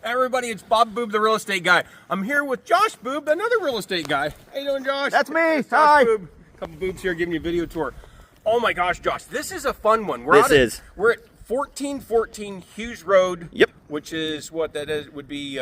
Everybody, it's Bob Boob, the real estate guy. I'm here with Josh Boob, another real estate guy. How you doing, Josh? That's me. It's Hi. Josh Boob. A couple boobs here giving you a video tour. Oh my gosh, Josh, this is a fun one. This is. We're at 1414 Hughes Road. Yep. Which is what that is, would be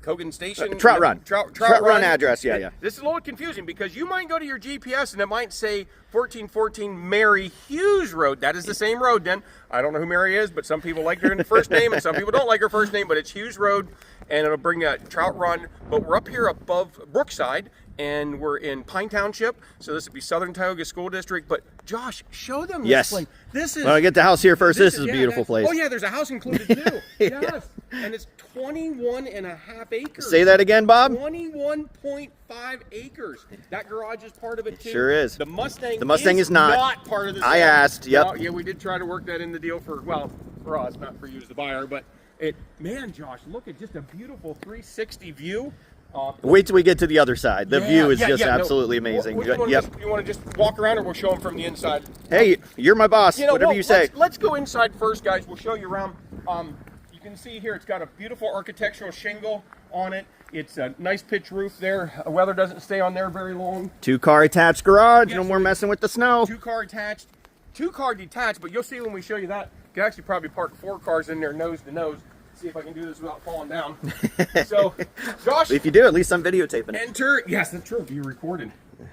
Kogan Station. Trout Run. Trout Run address, yeah. This is a little confusing because you might go to your GPS and it might say 1414 Mary Hughes Road. That is the same road then. I don't know who Mary is, but some people like her first name and some people don't like her first name, but it's Hughes Road and it'll bring a Trout Run. But we're up here above Brookside and we're in Pine Township. So this would be Southern Tioga School District. But Josh, show them this Yes. place. This is. Well, I get the house here first. This is a beautiful place. Oh yeah, there's a house included too. Yeah. Yes. And it's 21.5 acres. Say that again, Bob. 21.5 acres. That garage is part of it too. Sure is. The Mustang is not. part of this. I asked, yep. No, yeah, we did try to work that in the deal for us, not for you as the buyer, but man, Josh, look at just a beautiful 360 view. Wait till we get to the other side. The view is just absolutely amazing. You want to just walk around, or we'll show them from the inside? Hey, you're my boss. Whatever you say. Let's go inside first, guys. We'll show you around. You can see here it's got a beautiful architectural shingle on it. It's a nice pitch roof there. Weather doesn't stay on there very long. 2-car attached garage. Yeah, No so more messing with the snow. 2-car attached. 2-car detached, but you'll see when we show you that. You can actually probably park 4 cars in there nose to nose. See if I can do this without falling down. So, Josh. If you do, at least I'm videotaping it. Enter. Yes, that's true. You recorded.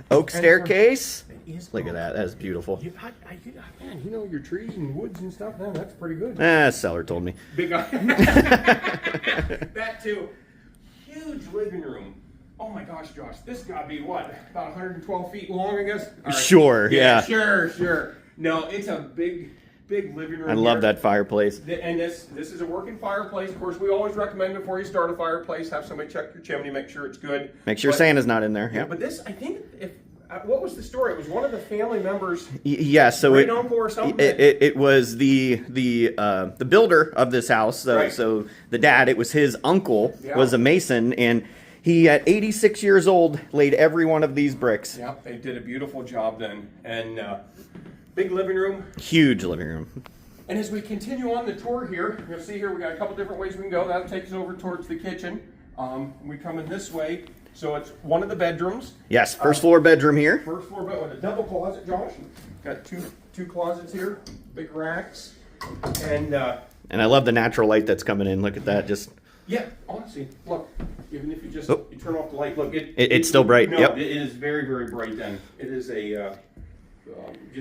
Oak staircase. Look Look at that. That's beautiful. Man, you know your trees and woods and stuff. Man, that's pretty good. Seller told me. Big eye. That too. Huge living room. Oh my gosh, Josh. This gotta be what? About 112 feet long, I guess? All right. Sure, yeah. Sure. No, it's a big living room. I love that fireplace. And this is a working fireplace. Of course, we always recommend before you start a fireplace, have somebody check your chimney, make sure it's good. Make sure Santa's not in there. Yeah, Yeah. but this, I think, what was the story? It was one of the family members. Yeah, so Great uncle or something? it was the builder of this house. Right. So the dad, it was his uncle, Yeah. was a mason, and he at 86 years old laid every one of these bricks. Yeah, they did a beautiful job then, and big living room. Huge living room. And as we continue on the tour here, you'll see here we got a couple different ways we can go. That'll take us over towards the kitchen. We come in this way, so it's one of the bedrooms. Yes, first floor bedroom here. First floor bed with a double closet, Josh. Got two closets here, big racks, and I love the natural light that's coming in. Look at that, just. yeah, honestly, look. Even if you just you turn off the light, look, It's still bright. No, Yep. it is very, very bright. Then it is a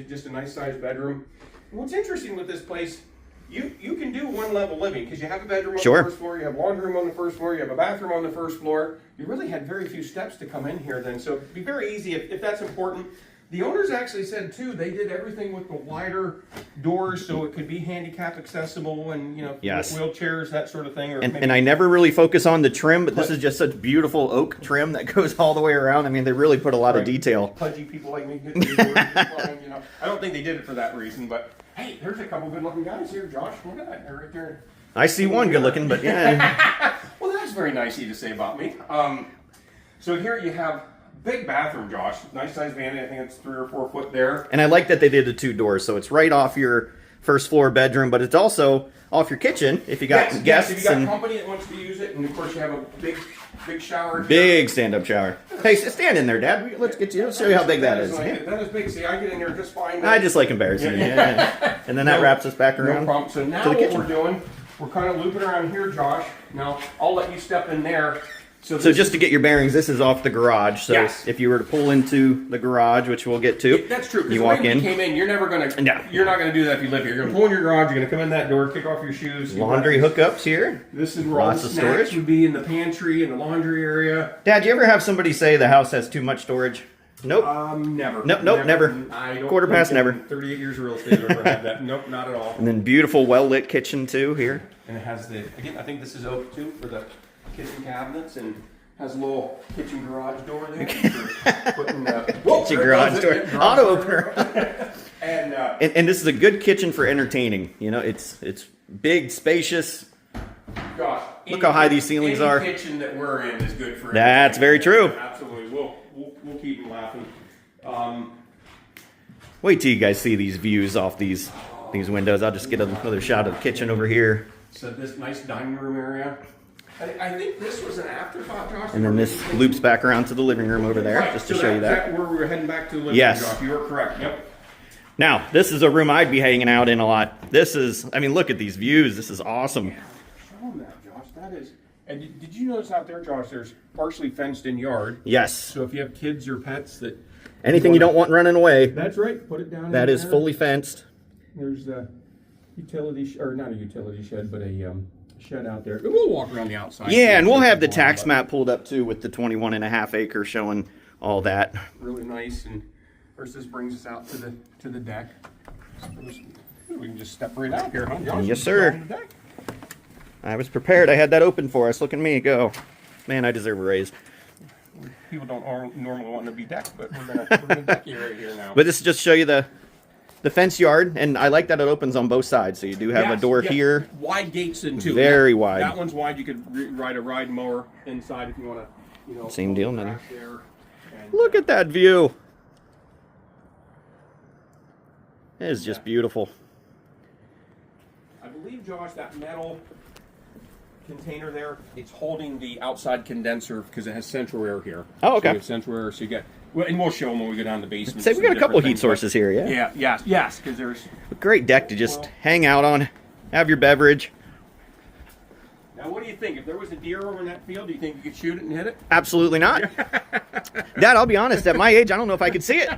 just a nice sized bedroom. And what's interesting with this place, you can do one level living because you have a bedroom on Sure. the first floor, you have laundry room on the first floor, you have a bathroom on the first floor. You really had very few steps to come in here then, so it'd be very easy if that's important. The owners actually said too, they did everything with the wider doors so it could be handicap accessible and Yes. wheelchairs, that sort of thing. Or And I never really focus on the trim, but this is just such beautiful oak trim that goes all the way around. I mean, they really put a lot of detail. Pudgy people like me get I don't think they did it for that reason, but hey, there's a couple good looking guys here, Josh. Look at that. They're right there. I see one good looking, but yeah. Well, that's very nice of you to say about me. So here you have big bathroom, Josh. Nice size vanity. I think it's 3 or 4 foot there. And I like that they did the 2 doors, so it's right off your first floor bedroom, but it's also off your kitchen if you got guests. If you got company that wants to use it, and of course you have a big shower. Big stand-up shower. Hey, stand in there, Dad. Let's show you how big that is. That is big. See, I get in there just fine. I just like embarrassing you. Yeah. And then that wraps us back around. No problem. So now what we're doing, we're kind of looping around here, Josh. Now I'll let you step in there. So just to get your bearings, this is off the garage. So yes. If you were to pull into the garage, which we'll get to, that's true. You walk in. Came in. You're never gonna. No. You're not gonna do that if you live here. You're gonna pull in your garage. You're gonna come in that door, kick off your shoes. Laundry hookups here. This is where all the snacks would be in the pantry and the laundry area. Dad, do you ever have somebody say the house has too much storage? Nope. Never. Nope, never. I don't Quarter past never. 38 years of real estate, I've ever had that. Nope, not at all. And then beautiful, well-lit kitchen, too, here. And it has again, I think this is oak, too, for the kitchen cabinets, and has a little kitchen garage door there for putting kitchen garage door. Auto opener. And this is a good kitchen for entertaining. You know, it's big, spacious. Gosh, look how high these ceilings are. Any kitchen that we're in is good for. That's very true. Absolutely, we'll keep them laughing. Wait till you guys see these views off these windows. I'll just get another shot of the kitchen over here. So this nice dining room area. I think this was an afterthought, Josh. And then this loops back around to the living room over there, just to show you that. Where we were heading back to the living yes. room, Josh. You were correct. Yep. Now, this is a room I'd be hanging out in a lot. This is, I mean, look at these views. This is awesome. Yeah, show them that, Josh. That is. And did you notice out there, Josh? There's partially fenced-in yard. Yes. So if you have kids or pets that anything you don't want running away. That's right. Put it down. That is fully fenced. There's a utility, or not a utility shed, but a shed out there. We'll walk around the outside. Yeah, and we'll have the tax map pulled up too with the 21.5 acres showing all that. Really nice. And of course, this brings us out to the deck. We can just step right out here, huh, Josh? Yes, sir. I was prepared. I had that open for us. Look at me go. Man, I deserve a raise. People don't normally want to be decked, but we're gonna deck you right here now. But this is just show you the fence yard, and I like that it opens on both sides. So you do have a door here. Wide gates in too. Very wide. That one's wide. You could ride a ride mower inside if you want to. You know, same deal, man. Look at that view. It is just beautiful. I believe, Josh, that metal container there, it's holding the outside condenser because it has central air here. Oh, okay. So you have central air, so you get. Well, and we'll show them when we go down the basement. Say we got a couple heat sources here, yeah. Yes, because there's a great deck to just hang out on, have your beverage. Now, what do you think? If there was a deer over in that field, do you think you could shoot it and hit it? Absolutely not. Dad, I'll be honest. At my age, I don't know if I could see it.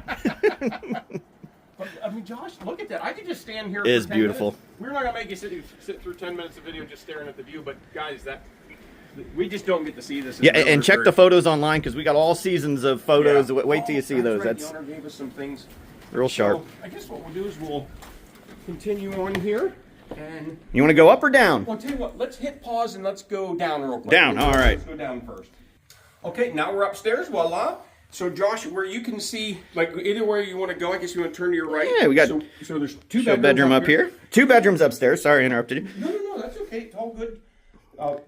But, I mean, Josh, look at that. I could just stand here. It is beautiful. Minutes. We're not gonna make you sit through 10 minutes of video just staring at the view, but guys, we just don't get to see this. Yeah, and check the photos online because we got all seasons of photos. Yeah. Wait till you see those. Right. The owner gave us some things. Real sharp. So I guess what we'll do is we'll continue on here. And you want to go up or down? Well, I'll tell you what. Let's hit pause and let's go down real quick. Down. All right. Let's go down first. Okay, now we're upstairs. Voila. So, Josh, where you can see, like, either way you want to go, I guess you want to turn to your right. Yeah, we got. So there's two bedrooms bedroom up here. 2 bedrooms upstairs. Sorry, I interrupted you. No, that's okay. It's all good.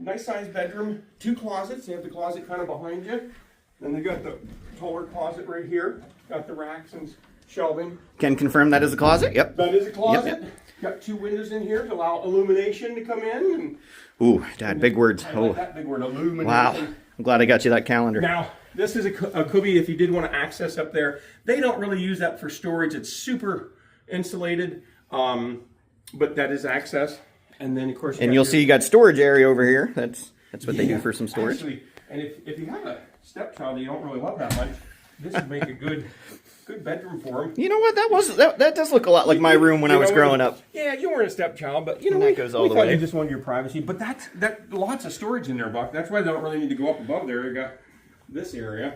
Nice sized bedroom. 2 closets. You have the closet kind of behind you. Then they got the taller closet right here. Got the racks and shelving. Can confirm that is a closet. Yep. That is a closet. Yep. Got 2 windows in here to allow illumination to come in. And, ooh, Dad, big words. I like that big word, illumination. Wow. I'm glad I got you that calendar. Now, this is a cubby if you did want to access up there. They don't really use that for storage. It's super insulated, but that is access. And then, of course, you'll see you got storage area over here. That's what they do for some storage. Actually, and if you have a stepchild that you don't really love that much, this would make a good bedroom for him. You know what? That does look a lot like my room when I was growing up. Yeah, you weren't a stepchild, but you know that goes all the way. You just wanted your privacy, but that lots of storage in there, Buck. That's why they don't really need to go up above there. You got this area,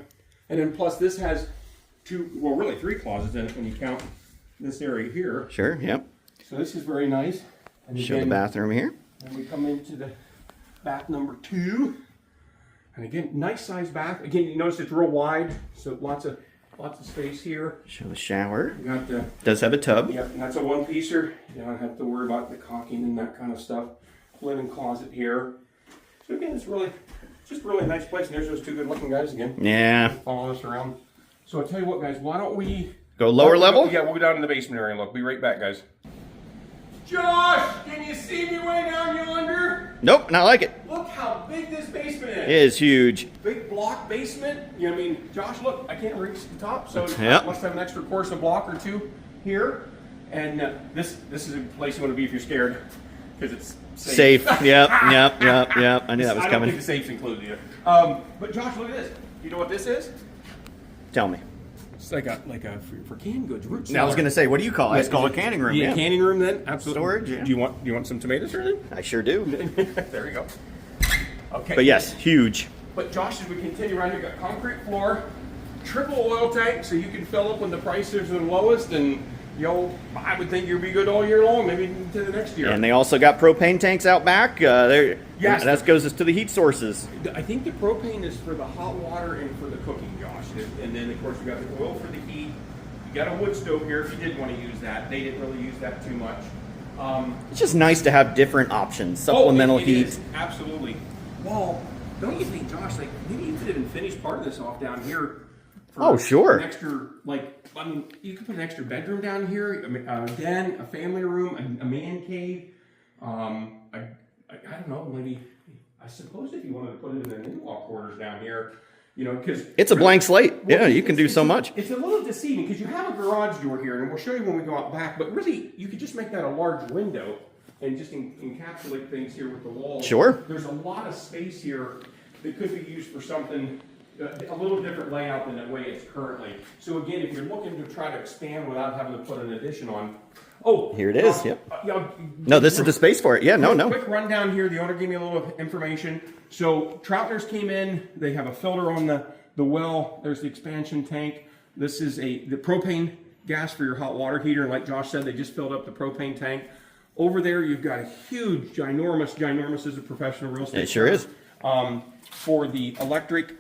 and then plus this has 3 closets in it when you count this area here. Sure. Yep. So this is very nice. And show the bathroom here. And we come into the bath number 2, and again, nice sized bath. Again, you notice it's real wide, so lots of space here. Show the shower. You got the does have a tub. Yep, and that's a 1-piecer. You don't have to worry about the caulking and that kind of stuff. Linen closet here. So again, it's just a really nice place. And there's those 2 good-looking guys again. Yeah. Following us around. So I'll tell you what, guys. Why don't we go lower level? Yeah, we'll go down in the basement area and look. Be right back, guys. Josh, can you see me way down yonder? Nope, not like it. Look how big this basement is. It is huge. Big block basement. You know what I mean? Josh, look, I can't reach the top, so yep. I must have an extra course of block or 2 here. And this is a place you want to be if you're scared, because it's safe. Yep. I knew that was coming. I don't think the safe's included here. But Josh, look at this. You know what this is? Tell me. It's like a for canned goods. Root cellar. Now I was going to say, what do you call it? It's called a canning room. Yeah, canning room then. Absolutely. Storage. Yeah. Do you want some tomatoes or anything? I sure do. There you go. Okay. But yes, huge. But Josh, as we continue around, you've got concrete floor, triple oil tank, so you can fill up when the prices are the lowest, and I would think you'll be good all year long, maybe into the next year. And they also got propane tanks out back. Yes. That goes to the heat sources. I think the propane is for the hot water and for the cooking, Josh. And then, of course, we got the oil for the heat. You got a wood stove here if you did want to use that. They didn't really use that too much. It's just nice to have different options, supplemental heat. Is, absolutely. Well, don't you think, Josh, like maybe you could even finish part of this off down here? For sure. An extra, you could put an extra bedroom down here, a den, a family room, a man cave. I don't know, maybe I suppose if you wanted to put it in the in-law quarters down here, you know, because it's a blank slate. Yeah, you can do so much. It's a little deceiving because you have a garage door here, and we'll show you when we go out back. But really, you could just make that a large window and just encapsulate things here with the walls. Sure. There's a lot of space here that could be used for something a little different layout than the way it's currently. So again, if you're looking to try to expand without having to put an addition on. Oh, here it is. No, this is the space for it. Yeah, no. Quick rundown here. The owner gave me a little information. So Troutners came in. They have a filter on the well. There's the expansion tank. This is the propane gas for your hot water heater. And like Josh said, they just filled up the propane tank. Over there, you've got a huge, ginormous is a professional real estate. It sure is. For the electric,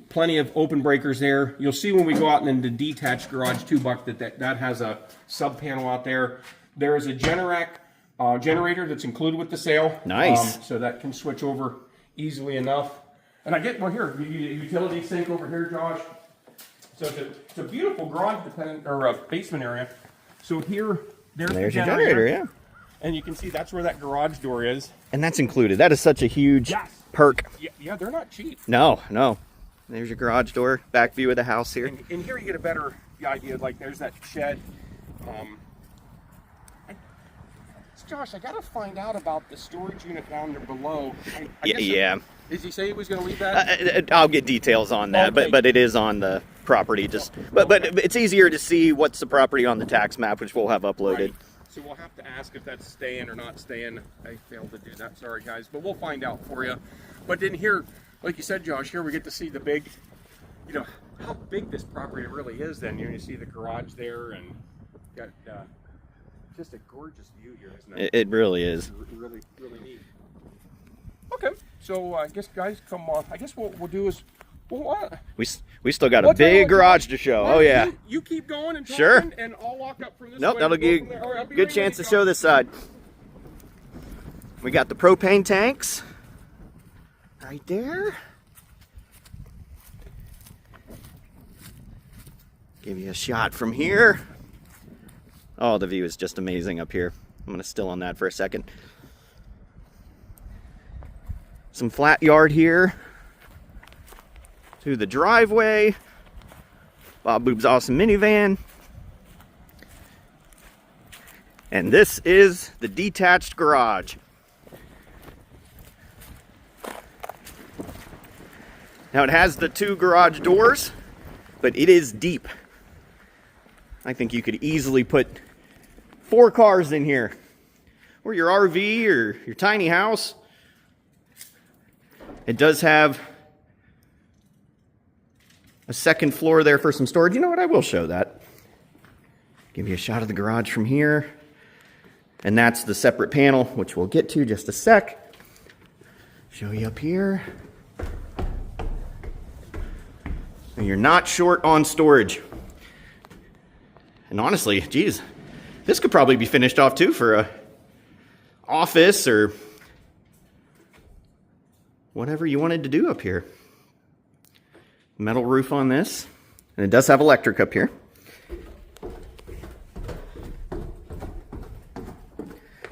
plenty of open breakers there. You'll see when we go out in the detached garage 2-buck that has a sub panel out there. There is a Generac generator that's included with the sale. Nice. So that can switch over easily enough. And I get one here, utility sink over here, Josh. So it's a beautiful garage basement area. So here, there's the generator, yeah. And you can see that's where that garage door is. And that's included. That is such a huge perk. Yeah, they're not cheap. No. There's your garage door, back view of the house here. And here you get a better idea. Like there's that shed. Josh, I got to find out about the storage unit down there below. Yeah. Did he say he was going to leave that? I'll get details on that, okay. but it is on the property. But it's easier to see what's the property on the tax map, which we'll have uploaded. Right. So we'll have to ask if that's staying or not staying. I failed to do that. Sorry, guys. But we'll find out for you. But then here, like you said, Josh, here we get to see the big, how big this property really is then. You see the garage there and got just a gorgeous view here, isn't it? It really is. It's really, really neat. Okay. So I guess, guys, come on. I guess what we'll do is, we still got a big garage to show. Oh, yeah. You keep going and talking, sure. And I'll walk up from this way. That'll give you a good chance to show this side. We got the propane tanks right there. Give you a shot from here. Oh, the view is just amazing up here. I'm going to still on that for a second. Some flat yard here. To the driveway. Bob Boob's awesome minivan. And this is the detached garage. Now it has the 2 garage doors, but it is deep. I think you could easily put 4 cars in here. Or your RV or your tiny house. It does have a second floor there for some storage. You know what? I will show that. Give you a shot of the garage from here. And that's the separate panel, which we'll get to just a sec. Show you up here. And you're not short on storage. And honestly, geez, this could probably be finished off too for a office or whatever you wanted to do up here. Metal roof on this, and it does have electric up here.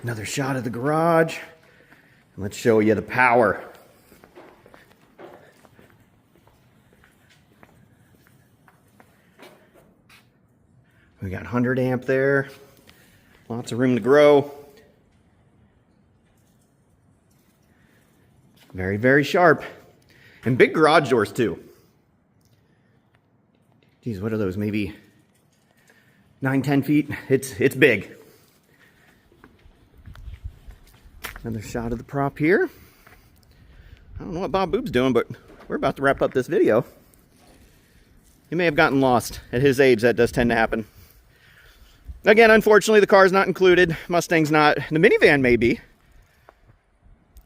Another shot of the garage. And let's show you the power. We got 100 amp there. Lots of room to grow. Very, very sharp. And big garage doors too. Geez, what are those? Maybe 9-10 feet? It's big. Another shot of the prop here. I don't know what Bob Boob's doing, but we're about to wrap up this video. He may have gotten lost. At his age, that does tend to happen. Again, unfortunately, the car's not included. Mustang's not. The minivan may be.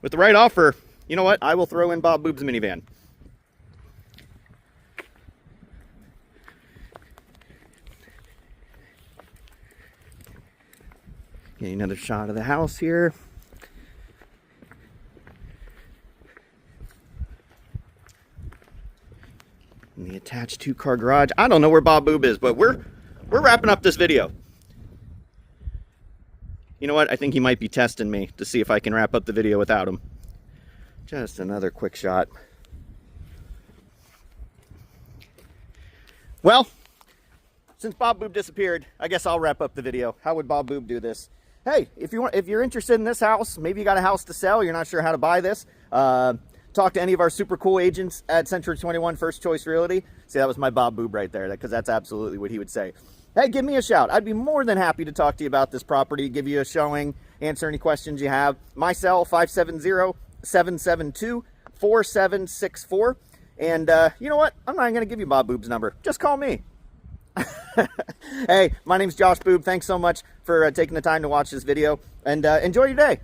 With the right offer, you know what? I will throw in Bob Boob's minivan. Getting another shot of the house here. And the attached 2-car garage. I don't know where Bob Boob is, but we're wrapping up this video. You know what? I think he might be testing me to see if I can wrap up the video without him. Just another quick shot. Well, since Bob Boob disappeared, I guess I'll wrap up the video. How would Bob Boob do this? Hey, if you're interested in this house, maybe you got a house to sell, you're not sure how to buy this, talk to any of our super cool agents at Century 21 First Choice Realty. See, that was my Bob Boob right there, because that's absolutely what he would say. Hey, give me a shout. I'd be more than happy to talk to you about this property, give you a showing, answer any questions you have. My cell, 570-772-4764. And you know what? I'm not even going to give you Bob Boob's number. Just call me. Hey, my name's Josh Boob. Thanks so much for taking the time to watch this video, and enjoy your day.